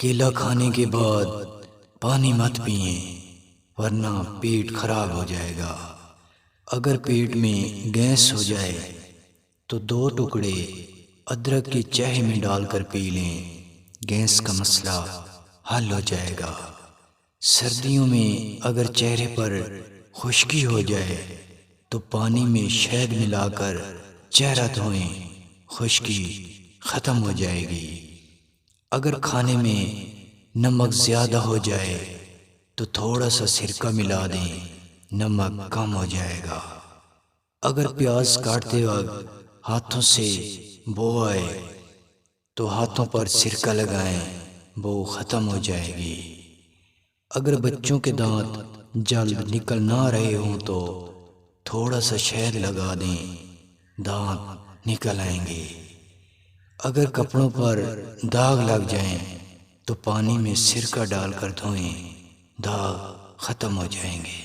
کیلا کھانے کے بعد پانی مت پئیں ورنہ پیٹ خراب ہو جائے گا۔ اگر پیٹ میں گیس ہو جائے تو 2 ٹکڑے ادرک کے چائے میں ڈال کر پی لیں، گیس کا مسئلہ حل ہو جائے گا۔ سردیوں میں اگر چہرے پر خشکی ہو جائے تو پانی میں شہد ملا کر چہرہ دھوئیں، خشکی ختم ہو جائے گی۔ اگر کھانے میں نمک زیادہ ہو جائے تو تھوڑا سا سرکہ ملا دیں، نمک کم ہو جائے گا۔ اگر پیاز کاٹتے وقت ہاتھوں سے بو آئے تو ہاتھوں پر سرکہ لگائیں، بو ختم ہو جائے گی۔ اگر بچوں کے دانت جلد نکل نہ رہے ہوں تو تھوڑا سا شہد لگا دیں، دانت نکل آئیں گے۔ اگر کپڑوں پر داغ لگ جائیں تو پانی میں سرکہ ڈال کر دھوئیں، داغ ختم ہو جائیں گے۔